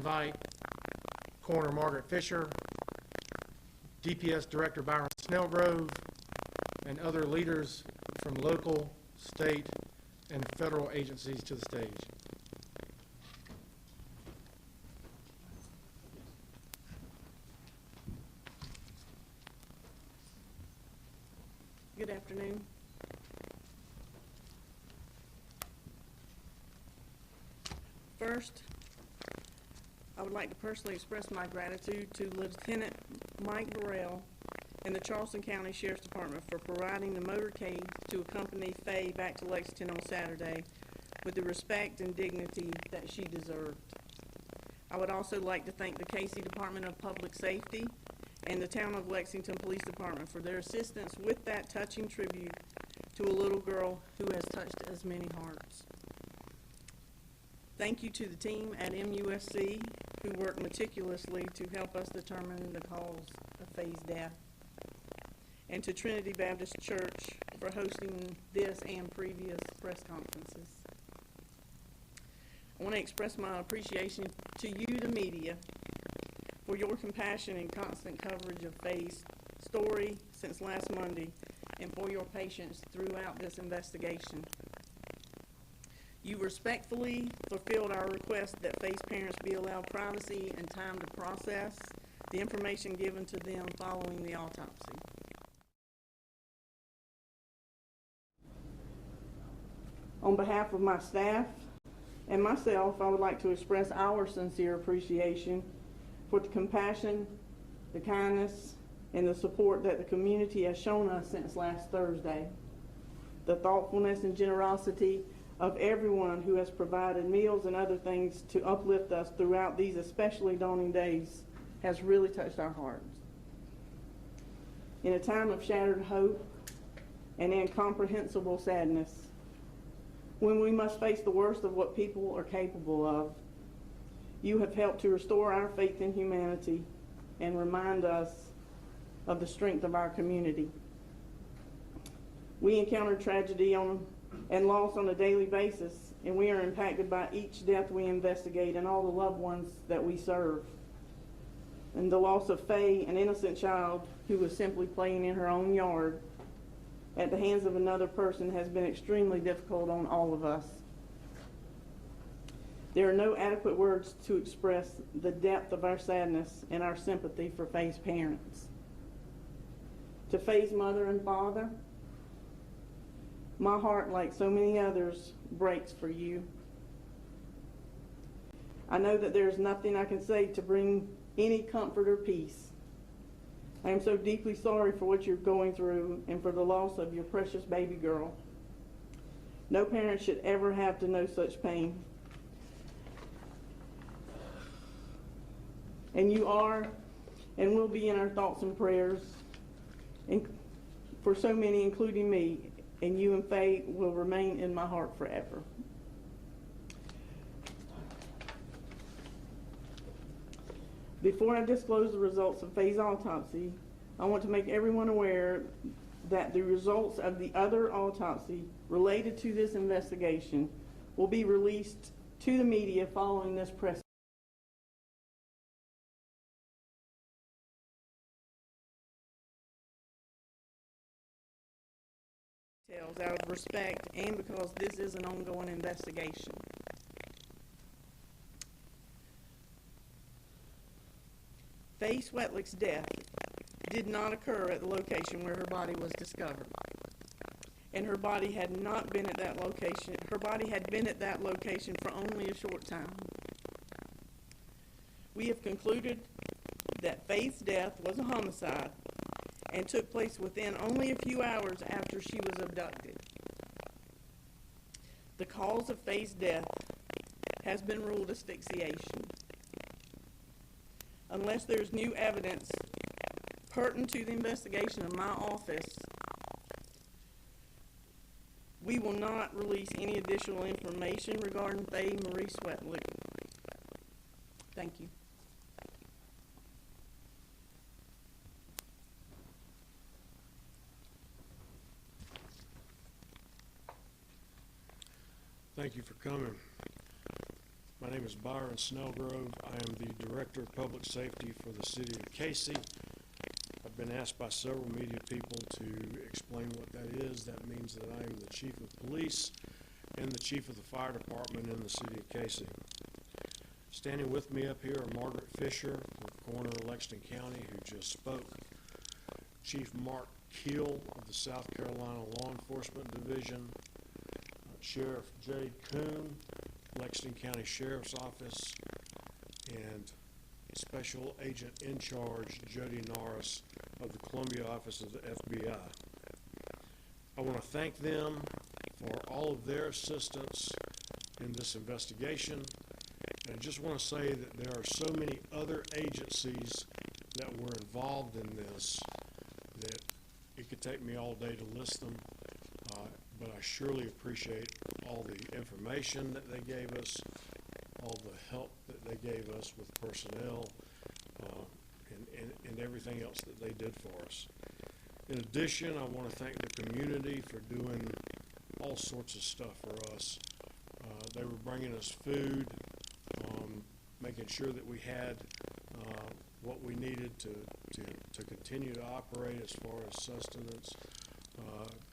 invite Coroner Margaret Fisher, DPS Director Byron Snellgrove, and other leaders from local, state, and federal agencies to the stage. Good afternoon. First, I would like to personally express my gratitude to Lieutenant Mike Burrell and the Charleston County Sheriff's Department for providing the motorcade to accompany Faye back to Lexington on Saturday with the respect and dignity that she deserved. I would also like to thank the Casey Department of Public Safety and the Town of Lexington Police Department for their assistance with that touching tribute to a little girl who has touched as many hearts. Thank you to the team at MUSC who worked meticulously to help us determine the cause of Faye's death, and to Trinity Baptist Church for hosting this and previous press conferences. I want to express my appreciation to you, the media, for your compassion and constant coverage of Faye's story since last Monday, and for your patience throughout this investigation. You respectfully fulfilled our request that Faye's parents be allowed privacy and time to process the information given to them following the autopsy. On behalf of my staff and myself, I would like to express our sincere appreciation for the compassion, the kindness, and the support that the community has shown us since last Thursday. The thoughtfulness and generosity of everyone who has provided meals and other things to uplift us throughout these especially daunting days has really touched our hearts. In a time of shattered hope and incomprehensible sadness, when we must face the worst of what people are capable of, you have helped to restore our faith in humanity and remind us of the strength of our community. We encounter tragedy and loss on a daily basis, and we are impacted by each death we investigate and all the loved ones that we serve. And the loss of Faye, an innocent child who was simply playing in her own yard at the hands of another person, has been extremely difficult on all of us. There are no adequate words to express the depth of our sadness and our sympathy for Faye's parents. To Faye's mother and father, my heart, like so many others, breaks for you. I know that there is nothing I can say to bring any comfort or peace. I am so deeply sorry for what you're going through and for the loss of your precious baby girl. No parent should ever have to know such pain. And you are and will be in our thoughts and prayers, and for so many, including me, and you and Faye will remain in my heart forever. Before I disclose the results of Faye's autopsy, I want to make everyone aware that the results of the other autopsy related to this investigation will be released to the media following this press. Out of respect and because this is an ongoing investigation. Faye Swetlik's death did not occur at the location where her body was discovered. And her body had not been at that location. Her body had been at that location for only a short time. We have concluded that Faye's death was a homicide and took place within only a few hours after she was abducted. The cause of Faye's death has been ruled asphyxiation. Unless there's new evidence pertinent to the investigation of my office, we will not release any additional information regarding Faye Marie Swetlik. Thank you. Thank you for coming. My name is Byron Snellgrove. I am the Director of Public Safety for the City of KHOU. I've been asked by several media people to explain what that is. That means that I am the Chief of Police and the Chief of the Fire Department in the City of KHOU. Standing with me up here are Margaret Fisher, the Coroner of Lexington County, who just spoke, Chief Mark Keel of the South Carolina Law Enforcement Division, Sheriff Jay Coon, Lexington County Sheriff's Office, and Special Agent in Charge Jody Norris of the Columbia Office of the FBI. I want to thank them for all of their assistance in this investigation. And I just want to say that there are so many other agencies that were involved in this that it could take me all day to list them. But I surely appreciate all the information that they gave us, all the help that they gave us with personnel, and everything else that they did for us. In addition, I want to thank the community for doing all sorts of stuff for us. They were bringing us food, making sure that we had what we needed to continue to operate as far as sustenance.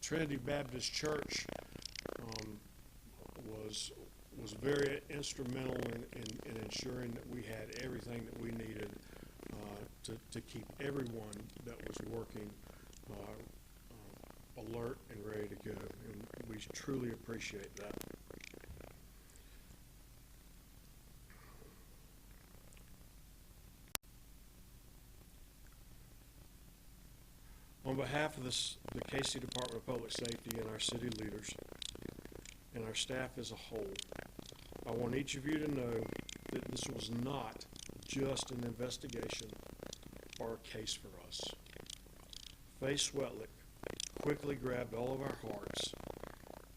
Trinity Baptist Church was very instrumental in ensuring that we had everything that we needed to keep everyone that was working alert and ready to go, and we truly appreciate that. On behalf of the KC Department of Public Safety and our city leaders and our staff as a whole, I want each of you to know that this was not just an investigation or a case for us. Faye Swetlik quickly grabbed all of our hearts,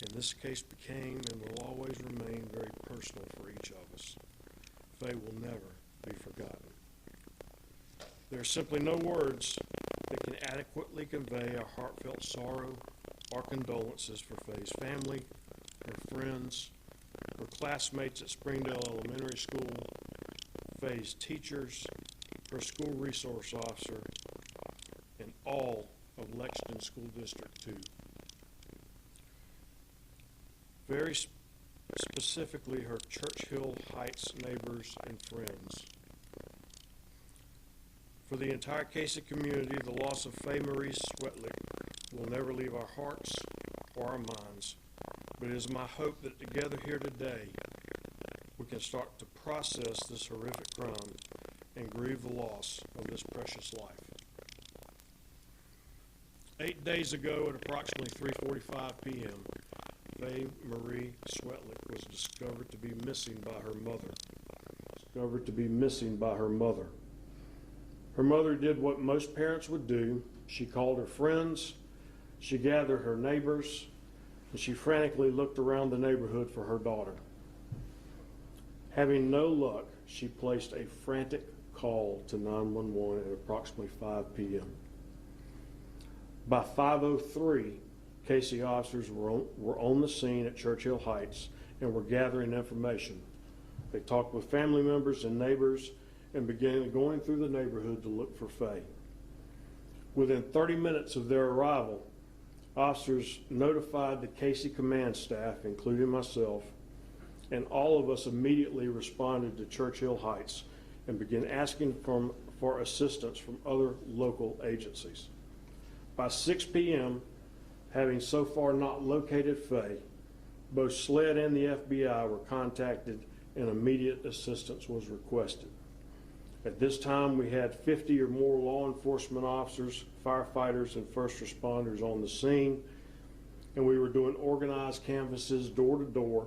and this case became and will always remain very personal for each of us. Faye will never be forgotten. There are simply no words that can adequately convey our heartfelt sorrow or condolences for Faye's family, her friends, her classmates at Springdale Elementary School, Faye's teachers, her school resource officer, and all of Lexington School District 2. Very specifically, her Churchill Heights neighbors and friends. For the entire KC community, the loss of Faye Marie Swetlik will never leave our hearts or our minds, but it is my hope that together here today, we can start to process this horrific crime and grieve the loss of this precious life. 8 days ago at approximately 3:45 p.m., Faye Marie Swetlik was discovered to be missing by her mother. Her mother did what most parents would do. She called her friends, she gathered her neighbors, and she frantically looked around the neighborhood for her daughter. Having no luck, she placed a frantic call to 911 at approximately 5 p.m. By 5:03, KC officers were on the scene at Churchill Heights and were gathering information. They talked with family members and neighbors and began going through the neighborhood to look for Faye. Within 30 minutes of their arrival, officers notified the KC command staff, including myself, and all of us immediately responded to Churchill Heights and began asking for assistance from other local agencies. By 6 p.m., having so far not located Faye, both SLED and the FBI were contacted and immediate assistance was requested. At this time, we had 50 or more law enforcement officers, firefighters, and first responders on the scene, and we were doing organized canvasses door to door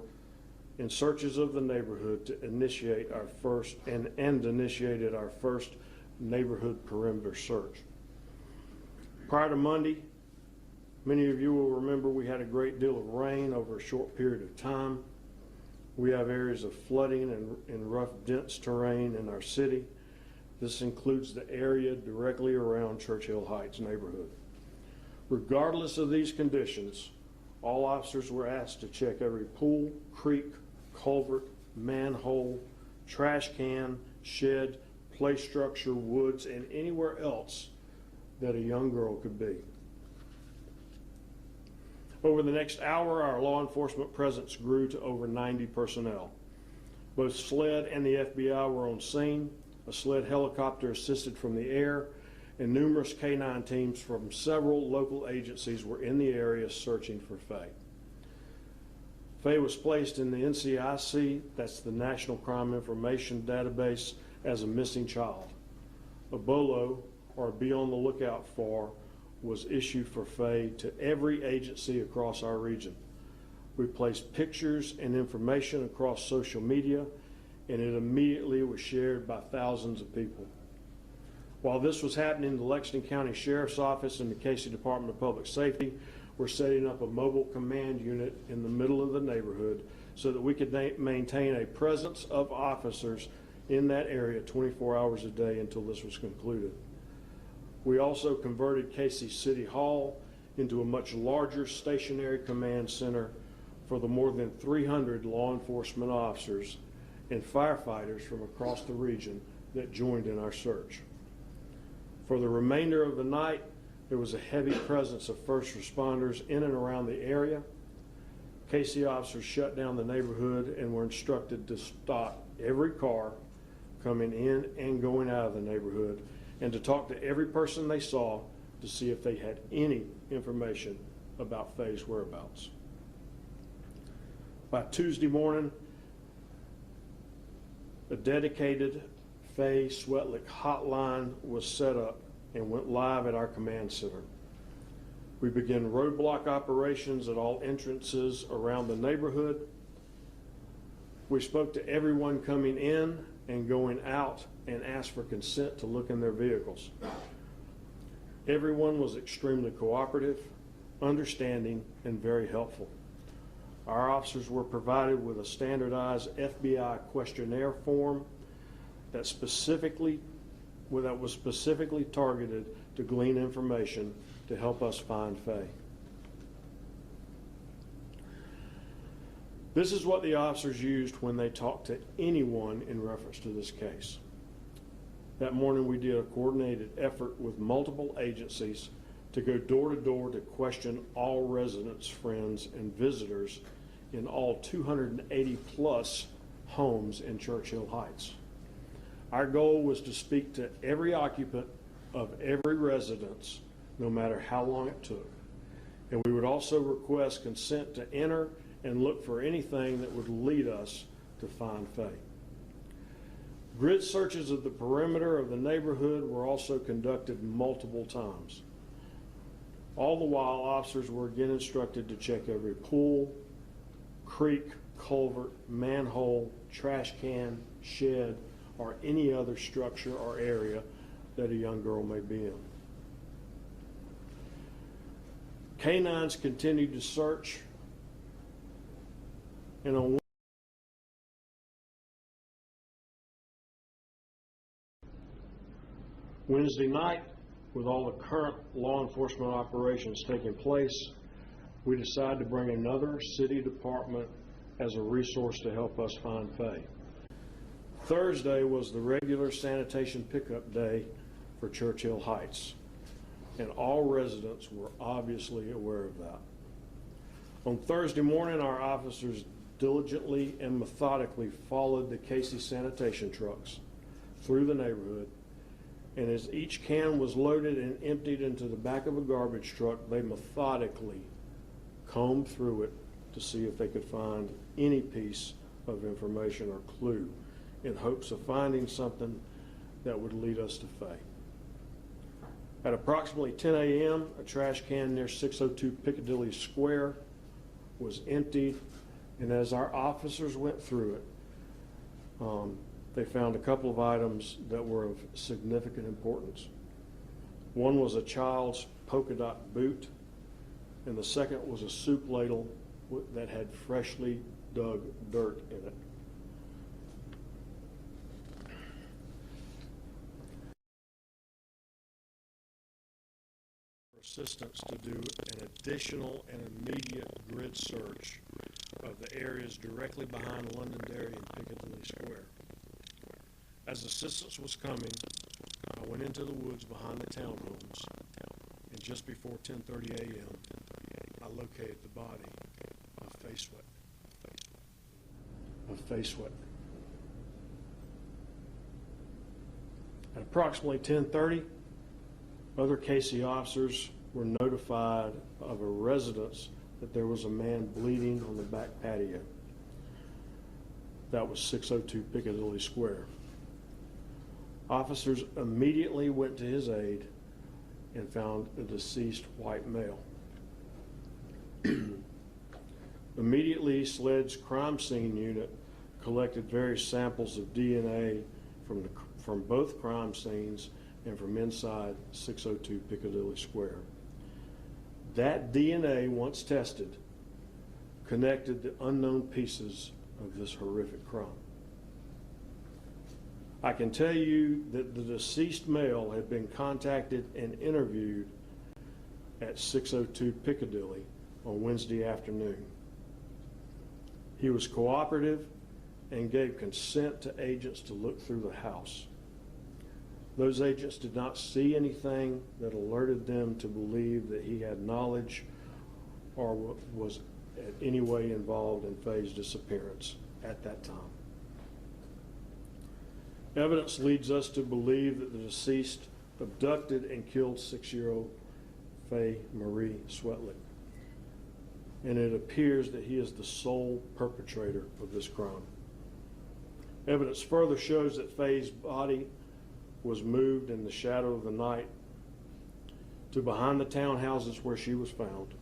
in searches of the neighborhood to initiate our first and initiated our first neighborhood perimeter search. Prior to Monday, many of you will remember we had a great deal of rain over a short period of time. We have areas of flooding and rough, dense terrain in our city. This includes the area directly around Churchill Heights neighborhood. Regardless of these conditions, all officers were asked to check every pool, creek, culvert, manhole, trash can, shed, play structure, woods, and anywhere else that a young girl could be. Over the next hour, our law enforcement presence grew to over 90 personnel. Both SLED and the FBI were on scene. A SLED helicopter assisted from the air, and numerous K-9 teams from several local agencies were in the area searching for Faye. Faye was placed in the NCIC, that's the National Crime Information Database, as a missing child. A BOLO, or be on the lookout for, was issued for Faye to every agency across our region. We placed pictures and information across social media, and it immediately was shared by thousands of people. While this was happening, the Lexington County Sheriff's Office and the KC Department of Public Safety were setting up a mobile command unit in the middle of the neighborhood so that we could maintain a presence of officers in that area 24 hours a day until this was concluded. We also converted KC City Hall into a much larger stationary command center for the more than 300 law enforcement officers and firefighters from across the region that joined in our search. For the remainder of the night, there was a heavy presence of first responders in and around the area. KC officers shut down the neighborhood and were instructed to stop every car coming in and going out of the neighborhood and to talk to every person they saw to see if they had any information about Faye's whereabouts. By Tuesday morning, a dedicated Faye Swetlik hotline was set up and went live at our command center. We began roadblock operations at all entrances around the neighborhood. We spoke to everyone coming in and going out and asked for consent to look in their vehicles. Everyone was extremely cooperative, understanding, and very helpful. Our officers were provided with a standardized FBI questionnaire form that was specifically targeted to glean information to help us find Faye. This is what the officers used when they talked to anyone in reference to this case. That morning we did a coordinated effort with multiple agencies to go door to door to question all residents, friends, and visitors in all 280 plus homes in Churchill Heights. Our goal was to speak to every occupant of every residence, no matter how long it took. And we would also request consent to enter and look for anything that would lead us to find Faye. Grid searches of the perimeter of the neighborhood were also conducted multiple times. All the while, officers were again instructed to check every pool, creek, culvert, manhole, trash can, shed, or any other structure or area that a young girl may be in. K-9s continued to search, and on Wednesday night, with all the current law enforcement operations taking place, we decided to bring another city department as a resource to help us find Faye. Thursday was the regular sanitation pickup day for Churchill Heights, and all residents were obviously aware of that. On Thursday morning, our officers diligently and methodically followed the Casey sanitation trucks through the neighborhood, and as each can was loaded and emptied into the back of a garbage truck, they methodically combed through it to see if they could find any piece of information or clue in hopes of finding something that would lead us to Faye. At approximately 10 a.m., a trash can near 602 Piccadilly Square was emptied, and as our officers went through it, they found a couple of items that were of significant importance. One was a child's polka dot boot, and the second was a soup ladle that had freshly dug dirt in it. Assistance to do an additional and immediate grid search of the areas directly behind Londonderry and Piccadilly Square. As assistance was coming, I went into the woods behind the townhomes, and just before 10:30 a.m., I located the body of Faye Swetlik. At approximately 10:30, other KC officers were notified of a residence that there was a man bleeding on the back patio. That was 602 Piccadilly Square. Officers immediately went to his aid and found a deceased white male. Immediately, SLED's crime scene unit collected various samples of DNA from both crime scenes and from inside 602 Piccadilly Square. That DNA, once tested, connected the unknown pieces of this horrific crime. I can tell you that the deceased male had been contacted and interviewed at 602 Piccadilly on Wednesday afternoon. He was cooperative and gave consent to agents to look through the house. Those agents did not see anything that alerted them to believe that he had knowledge or was in any way involved in Faye's disappearance at that time. Evidence leads us to believe that the deceased abducted and killed 6-year-old Faye Marie Swetlik, and it appears that he is the sole perpetrator of this crime. Evidence further shows that Faye's body was moved in the shadow of the night to behind the townhouses where she was found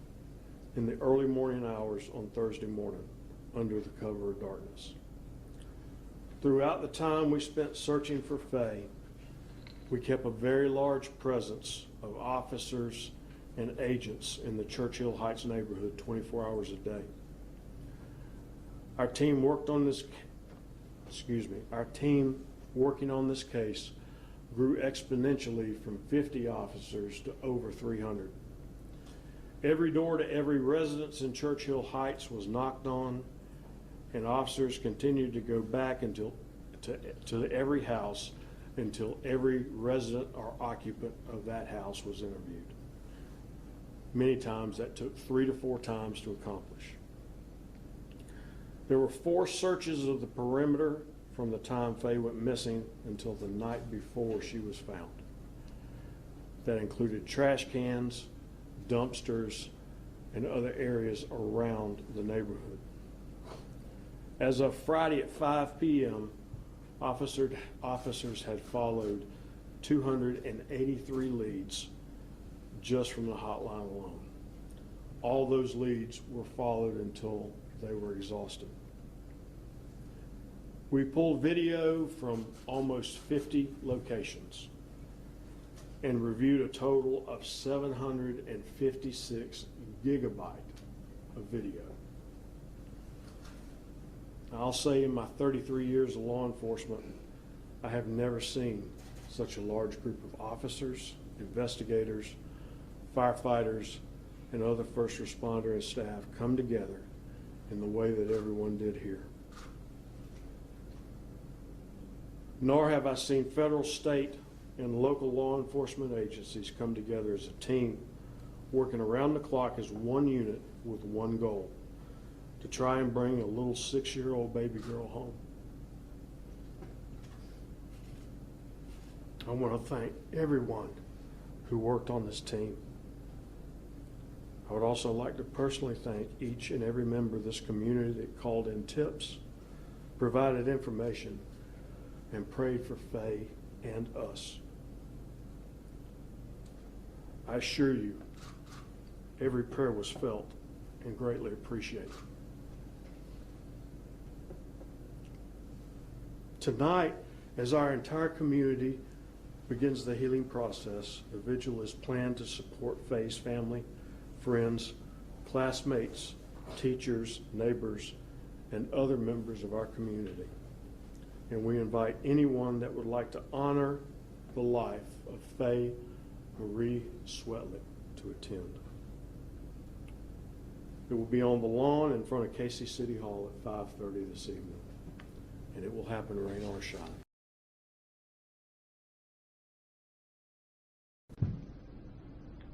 in the early morning hours on Thursday morning under the cover of darkness. Throughout the time we spent searching for Faye, we kept a very large presence of officers and agents in the Churchill Heights neighborhood 24 hours a day. Our team working on this case grew exponentially from 50 officers to over 300. Every door to every residence in Churchill Heights was knocked on, and officers continued to go back to every house until every resident or occupant of that house was interviewed. Many times that took 3 to 4 times to accomplish. There were 4 searches of the perimeter from the time Faye went missing until the night before she was found. That included trash cans, dumpsters, and other areas around the neighborhood. As of Friday at 5 p.m., officers had followed 283 leads just from the hotline alone. All those leads were followed until they were exhausted. We pulled video from almost 50 locations and reviewed a total of 756 gigabytes of video. I'll say in my 33 years of law enforcement, I have never seen such a large group of officers, investigators, firefighters, and other first responder and staff come together in the way that everyone did here. Nor have I seen federal, state, and local law enforcement agencies come together as a team, working around the clock as one unit with one goal: to try and bring a little 6-year-old baby girl home. I want to thank everyone who worked on this team. I would also like to personally thank each and every member of this community that called in tips, provided information, and prayed for Faye and us. I assure you, every prayer was felt and greatly appreciated. Tonight, as our entire community begins the healing process, the vigil is planned to support Faye's family, friends, classmates, teachers, neighbors, and other members of our community. And we invite anyone that would like to honor the life of Faye Marie Swetlik to attend. It will be on the lawn in front of Casey City Hall at 5:30 this evening, and it will happen rain or shine.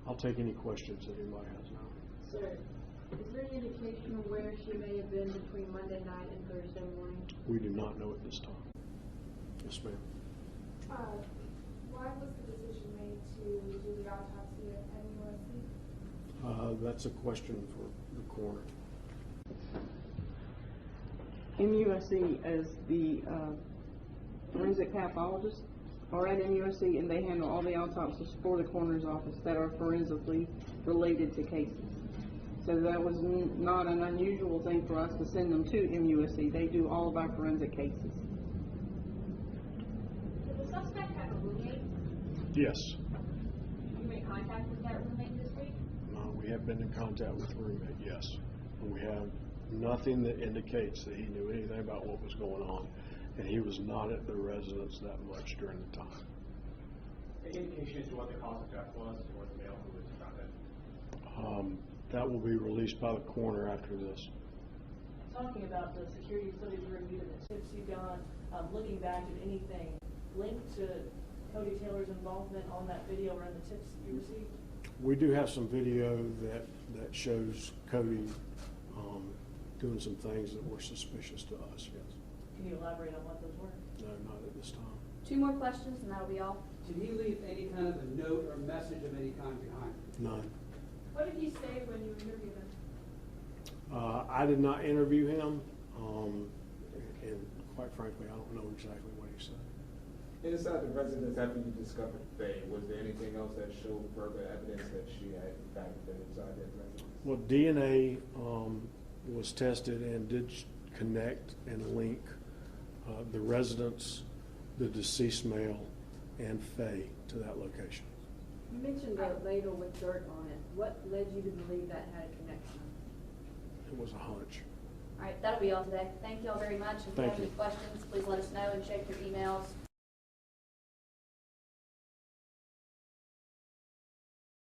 I'll take any questions that anybody has now. Sir, is there any indication of where she may have been between Monday night and Thursday morning? We do not know at this time. Yes, ma'am. Why was the decision made to do the autopsy at MUSC? That's a question for the coroner. MUSC as the forensic pathologist are at MUSC, and they handle all the autopsies for the coroner's office that are forensically related to cases. So that was not an unusual thing for us to send them to MUSC. They do all of our forensic cases. Did the suspect have a roommate? Yes. Did you make contact with that roommate this week? We have been in contact with the roommate, yes. And we have nothing that indicates that he knew anything about what was going on, and he was not at the residence that much during the time. Any indication as to what the cause of death was, or the male who was found dead? That will be released by the coroner after this. Talking about the security footage review and the tips you got, looking back at anything linked to Cody Taylor's involvement on that video or in the tips you received? We do have some video that shows Cody doing some things that were suspicious to us, yes. Can you elaborate on what those were? No, not at this time. 2 more questions and that'll be all. Did he leave any kind of a note or message of any kind behind? None. What did he say when you interviewed him? I did not interview him, and quite frankly, I don't know exactly what he said. Inside the residence after you discovered Faye, was there anything else that showed further evidence that she had in fact been inside that residence? Well, DNA was tested and did connect and link the residence, the deceased male, and Faye to that location. You mentioned a ladle with dirt on it. What led you to believe that had a connection? It was a hunch. All right, that'll be all today. Thank you all very much. If you Thank have any you. questions, please let us know and check your emails.